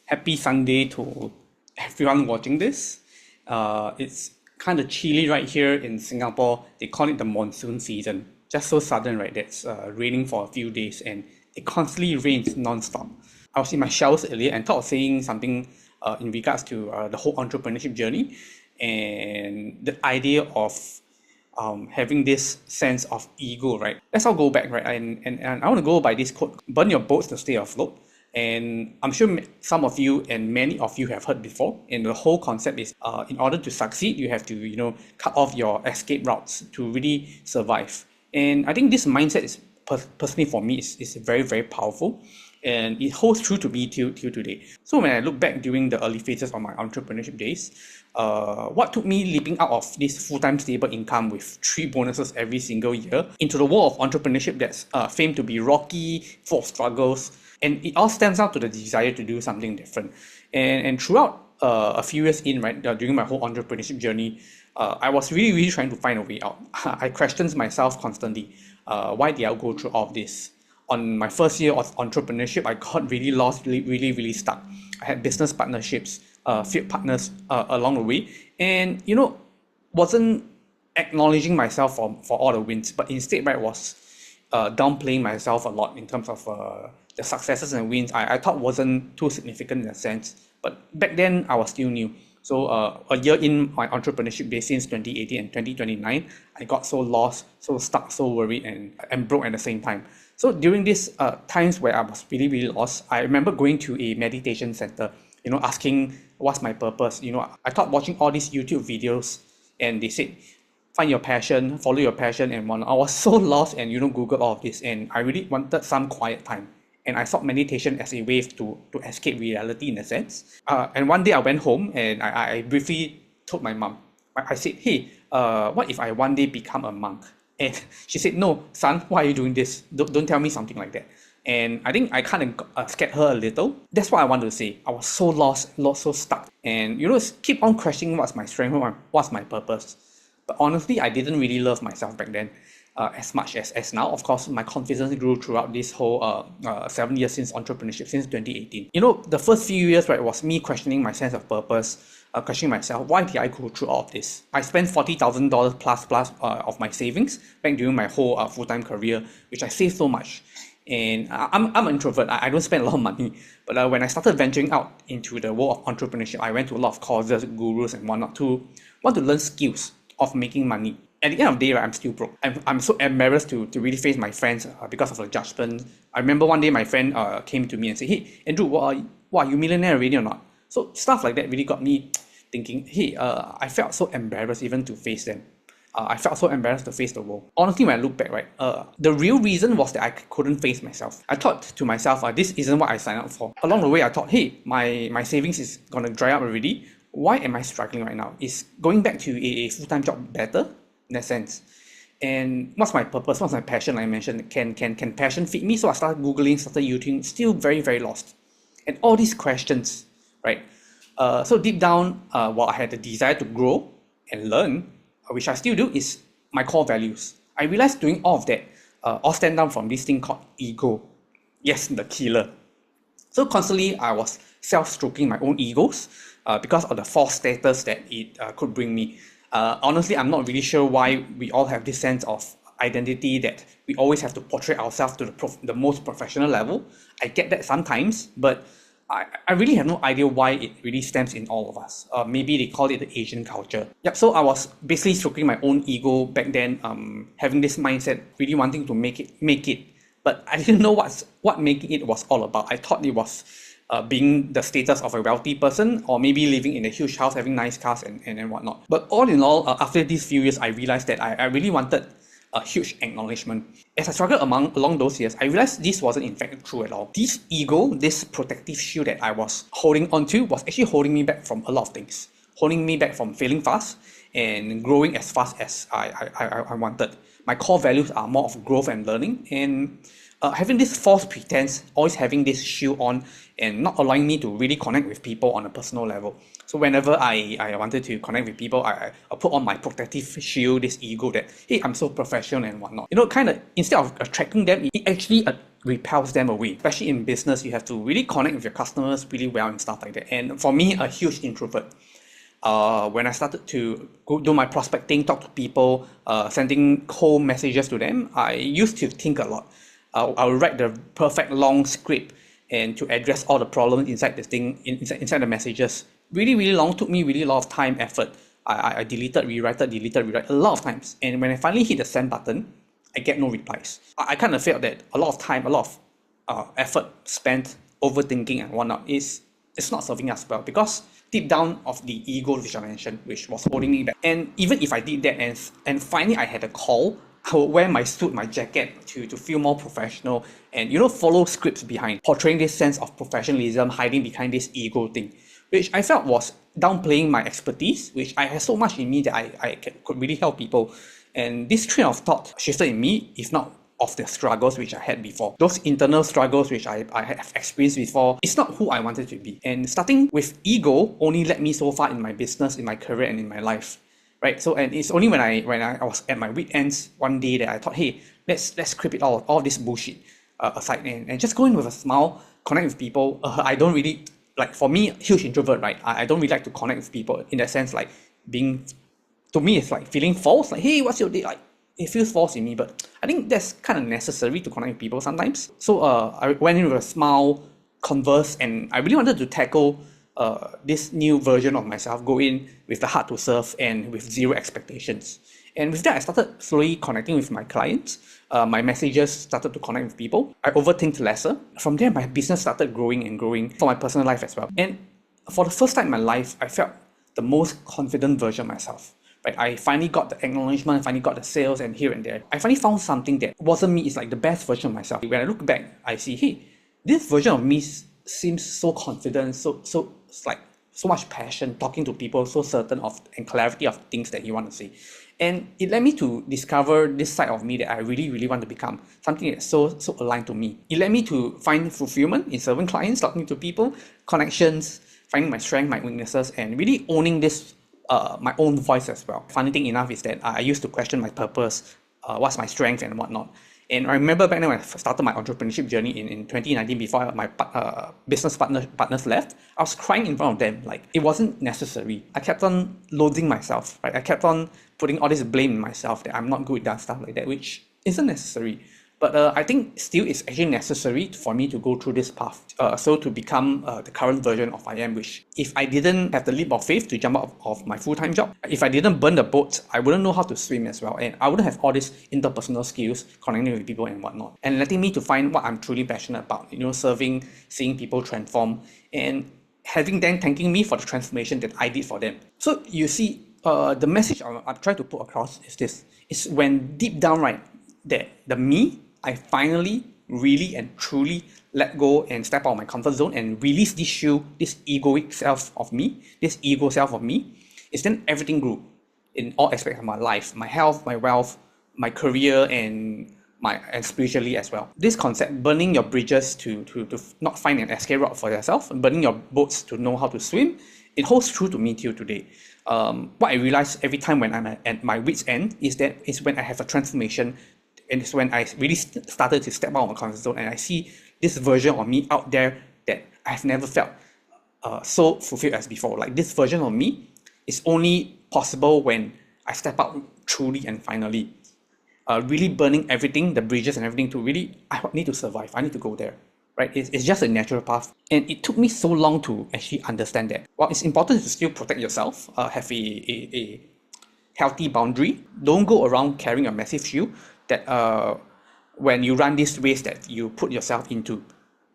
Happy Sunday to everyone watching this. It's kind of chilly right here in Singapore. They call it the monsoon season. Just so sudden, right? That's raining for a few days and it constantly rains non-stop. I was in my showers earlier and thought of saying something in regards to the whole entrepreneurship journey and the idea of having this sense of ego, right? Let's all go back, right? And I want to go by this quote: burn your boats to stay afloat. And I'm sure some of you and many of you have heard before. And the whole concept is, in order to succeed, you have to, cut off your escape routes to really survive. And I think this mindset is personally for me is very, very powerful. And it holds true to me till today. So when I look back during the early phases of my entrepreneurship days, what took me leaping out of this full-time stable income with 3 bonuses every single year into the world of entrepreneurship that's famed to be rocky, full of struggles, and it all stems out to the desire to do something different. And throughout a few years in, right, during my whole entrepreneurship journey, I was really, really trying to find a way out. I questioned myself constantly. Why did I go through all of this? On my first year of entrepreneurship, I got really lost, really stuck. I had business partnerships, field partners along the way, and wasn't acknowledging myself for all the wins, but instead, right, was downplaying myself a lot in terms of the successes and wins. I thought wasn't too significant in a sense, but back then I was still new. So a year in my entrepreneurship days since 2018 and 2029, I got so lost, so stuck, so worried, and broke at the same time. So during these times where I was really lost, I remember going to a meditation center, asking what's my purpose. I thought watching all these YouTube videos, and they said, find your passion, follow your passion, and whatnot. I was so lost and Google all of this, and I really wanted some quiet time. And I saw meditation as a way to escape reality in a sense. And one day I went home and I briefly told my mom. I said, hey, what if I one day become a monk? And she said, no, son, why are you doing this? Don't tell me something like that. And I think I kind of scared her a little. That's what I want to say. I was so lost, so stuck. And keep on questioning what's my strength, what's my purpose. But honestly, I didn't really love myself back then. As much as now. Of course, my confidence grew throughout this whole 7 years since entrepreneurship, since 2018. The first few years, right, was me questioning my sense of purpose, questioning myself, why did I go through all of this? I spent $40,000 plus of my savings back during my whole full-time career, which I saved so much. And I'm an introvert. I don't spend a lot of money. But when I started venturing out into the world of entrepreneurship, I went to a lot of courses, gurus, and whatnot to want to learn skills of making money. At the end of the day, right, I'm still broke. I'm so embarrassed to really face my friends because of the judgment. I remember one day my friend came to me and said, hey, Andrew, what, are you millionaire already or not? So stuff like that really got me thinking, hey, I felt so embarrassed even to face them. I felt so embarrassed to face the world. Honestly, when I look back, right, the real reason was that I couldn't face myself. I thought to myself, this isn't what I signed up for. Along the way, I thought, hey, my savings is going to dry up already. Why am I struggling right now? Is going back to a full-time job better? In a sense. And what's my purpose? What's my passion? Like I mentioned, can passion feed me? So I started Googling, started YouTubing, still very, very lost. And all these questions, right? So deep down, while I had the desire to grow and learn, which I still do, is my core values. I realized doing all of that all stem down from this thing called ego. Yes, the killer. So constantly, I was self-stroking my own egos because of the false status that it could bring me. Honestly, I'm not really sure why we all have this sense of identity that we always have to portray ourselves to the most professional level. I get that sometimes, but I really have no idea why it really stems in all of us. Maybe they call it the Asian culture. Yep. So I was basically stroking my own ego back then, having this mindset, really wanting to make it. But I didn't know what making it was all about. I thought it was being the status of a wealthy person, or maybe living in a huge house, having nice cars and whatnot. But all in all, after these few years, I realized that I really wanted a huge acknowledgement. As I struggled along those years, I realized this wasn't in fact true at all. This ego, this protective shield that I was holding onto, was actually holding me back from a lot of things. Holding me back from failing fast and growing as fast as I wanted. My core values are more of growth and learning, and having this false pretense, always having this shield on and not allowing me to really connect with people on a personal level. So whenever I wanted to connect with people, I put on my protective shield, this ego that, hey, I'm so professional and whatnot. Kind of, instead of attracting them, it actually repels them away. Especially in business, you have to really connect with your customers really well and stuff like that. And for me, a huge introvert. When I started to go do my prospecting, talk to people, sending cold messages to them, I used to think a lot. I would write the perfect long script and to address all the problems inside the thing, inside the messages. Really, really long, took me really a lot of time, effort. I deleted, rewrite a lot of times. And when I finally hit the send button, I get no replies. I kind of felt that a lot of time, a lot of effort spent overthinking and whatnot it's not serving us well, because deep down of the ego which I mentioned, which was holding me back. And even if I did that and finally I had a call, I would wear my suit, my jacket to feel more professional and follow scripts behind, portraying this sense of professionalism, hiding behind this ego thing, which I felt was downplaying my expertise, which I had so much in me that I could really help people. And this train of thought shifted in me, if not of the struggles which I had before. Those internal struggles which I have experienced before, it's not who I wanted to be. And starting with ego only led me so far in my business, in my career, and in my life. Right? So, and it's only when I was at my weekends one day that I thought, hey, let's clip it all this bullshit aside and just go in with a smile, connect with people. I don't really, like, for me, huge introvert, right? I don't really like to connect with people in that sense, like being, to me, it's like feeling false, like, hey, what's your day? Like, it feels false in me, but I think that's kind of necessary to connect with people sometimes. So I went in with a smile, converse, and I really wanted to tackle this new version of myself, go in with the heart to serve and with zero expectations. And with that, I started slowly connecting with my clients. My messages started to connect with people. I overthinked lesser. From there, my business started growing and growing for my personal life as well. And for the first time in my life, I felt the most confident version of myself. Right? I finally got the acknowledgement, finally got the sales, and here and there. I finally found something that wasn't me, it's like the best version of myself. When I look back, I see, hey, this version of me seems so confident, so like so much passion, talking to people, so certain of and clarity of things that you want to say. And it led me to discover this side of me that I really, really want to become, something that's so aligned to me. It led me to find fulfillment in serving clients, talking to people, connections, finding my strength, my weaknesses, and really owning this my own voice as well. Funny thing enough is that I used to question my purpose, what's my strength and whatnot. And I remember back then when I started my entrepreneurship journey in 2019, before my business partners left, I was crying in front of them. Like, it wasn't necessary. I kept on loathing myself, right? I kept on putting all this blame in myself that I'm not good at that stuff like that, which isn't necessary. But I think still it's actually necessary for me to go through this path. So to become the current version of I am, which if I didn't have the leap of faith to jump out of my full-time job, if I didn't burn the boat, I wouldn't know how to swim as well. And I wouldn't have all these interpersonal skills, connecting with people and whatnot. And letting me to find what I'm truly passionate about, serving, seeing people transform, and having them thanking me for the transformation that I did for them. So you see, the message I'm trying to put across is this. It's when deep down, right, that the me, I finally really and truly let go and step out of my comfort zone and release this shoe, this egoic self of me, this ego self of me, is then everything grew in all aspects of my life, my health, my wealth, my career, and spiritually as well. This concept, burning your bridges to not find an escape route for yourself, burning your boats to know how to swim, it holds true to me till today. What I realize every time when I'm at my wit's end is when I have a transformation. And it's when I really started to step out of my comfort zone and I see this version of me out there that I've never felt so fulfilled as before. Like, this version of me is only possible when I step out truly and finally. Really burning everything, the bridges and everything, to really, I need to survive. I need to go there. Right? It's just a natural path. And it took me so long to actually understand that. While it's important to still protect yourself, have a healthy boundary. Don't go around carrying a massive shield that when you run this race that you put yourself into,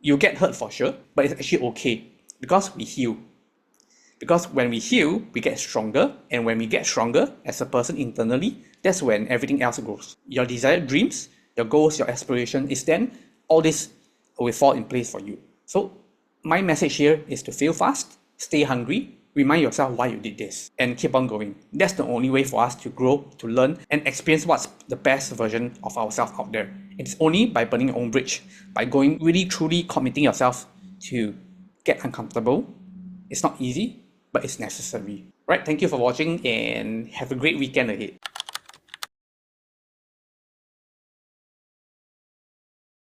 you get hurt for sure, but it's actually okay because we heal. Because when we heal, we get stronger, and when we get stronger as a person internally, that's when everything else grows. Your desired dreams, your goals, your aspiration is then all this will fall in place for you. So my message here is to fail fast, stay hungry, remind yourself why you did this, and keep on going. That's the only way for us to grow, to learn, and experience what's the best version of ourselves out there. It's only by burning your own bridge, by going really truly committing yourself to get uncomfortable. It's not easy, but it's necessary. Right, thank you for watching and have a great weekend ahead.